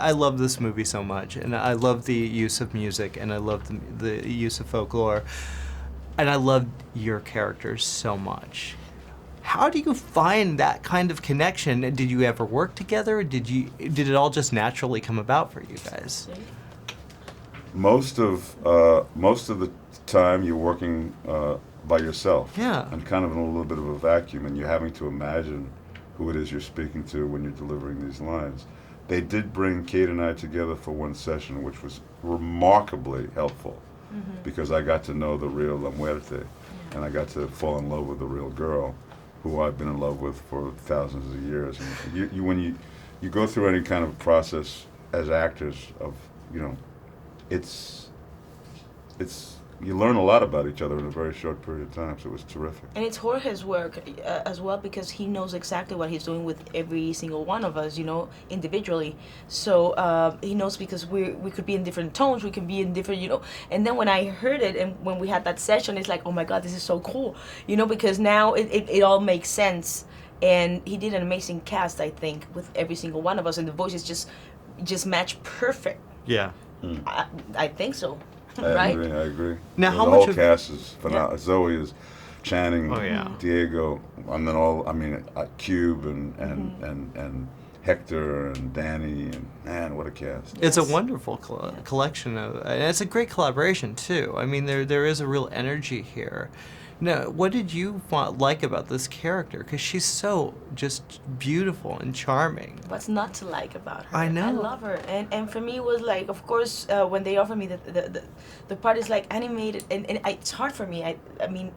I love this movie so much, and I love the use of music, and I love the use of folklore, and I love your characters so much. How do you find that kind of connection? Did you ever work together? Did it all just naturally come about for you guys? Most of the time you're working by yourself, and kind of in a little bit of a vacuum, and you're having to imagine who it is you're speaking to when you're delivering these lines. They did bring Kate and I together for one session, which was remarkably helpful, because I got to know the real La Muerte, and I got to fall in love with the real girl, who I've been in love with for thousands of years. And when you go through any kind of process as actors of, it's you learn a lot about each other in a very short period of time, so it was terrific. And it's Jorge's work as well, because he knows exactly what he's doing with every single one of us, individually. So he knows, because we could be in different tones, we can be in different, And then when I heard it, and when we had that session, it's like, oh my God, this is so cool, because now it all makes sense. And he did an amazing cast, I think, with every single one of us, and the voices just match perfect. Yeah. I think so. I agree. Now, how the much whole cast is phenomenal. Zoe is Channing, Diego, and then Cube and Hector and Danny, and man, what a cast! It's a wonderful collection and it's a great collaboration too. I mean, there is a real energy here. Now, what did you like about this character? Because she's so just beautiful and charming. What's not to like about her? I know. I love her. And for me, it was like, of course, when they offered me the part is like animated, and it's hard for me. I mean,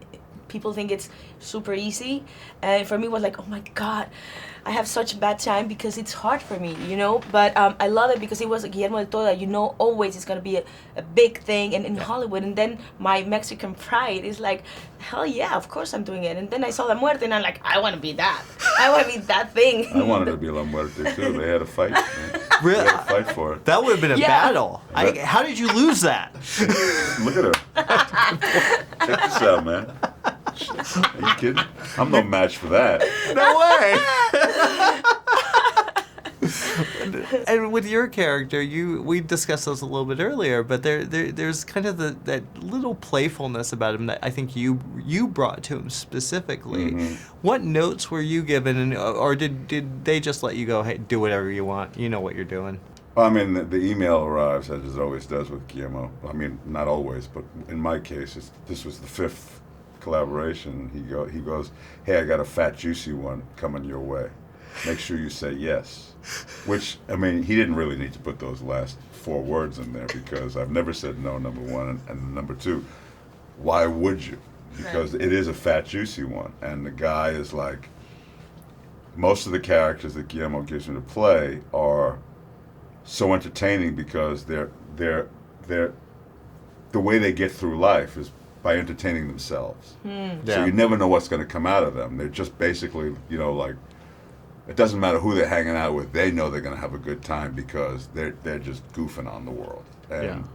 people think it's super easy. And for me, it was like, oh my God, I have such a bad time because it's hard for me, But I love it because it was Guillermo del Toro, always it's going to be a big thing and in Hollywood. And then my Mexican pride is like, hell yeah, of course I'm doing it. And then I saw La Muerte and I'm like, I want to be that. I want to be that thing. I wanted to be La Muerte too. They had a fight. Really? They had a fight for it. That would have been a battle. How did you lose that? Look at her. Check this out, man. Are you kidding? I'm no match for that. No way. And with your character, we discussed this a little bit earlier, but there's kind of that little playfulness about him that I think you brought to him specifically. Mm-hmm. What notes were you given, or did they just let you go, hey, do whatever you want, you know what you're doing? Well, I mean, the email arrives, as it always does with Guillermo. I mean, not always, but in my case, this was the 5th collaboration. He goes, hey, I got a fat, juicy one coming your way. Make sure you say yes. Which, I mean, he didn't really need to put those last 4 words in there, because I've never said no, number one, and number 2, why would you? Because it is a fat, juicy one, and the guy is like, most of the characters that Guillermo gives me to play are so entertaining because they're the way they get through life is by entertaining themselves. So you never know what's going to come out of them. They're just basically, like, it doesn't matter who they're hanging out with. They know they're going to have a good time because they're just goofing on the world. And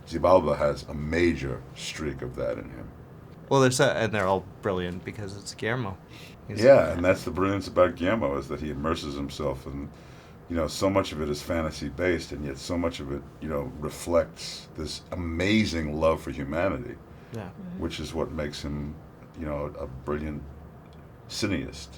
Xibalba has a major streak of that in him. Well, they're all brilliant because it's Guillermo. And that's the brilliance about Guillermo, is that he immerses himself in, so much of it is fantasy-based, and yet so much of it, reflects this amazing love for humanity, which is what makes him, a brilliant cineast.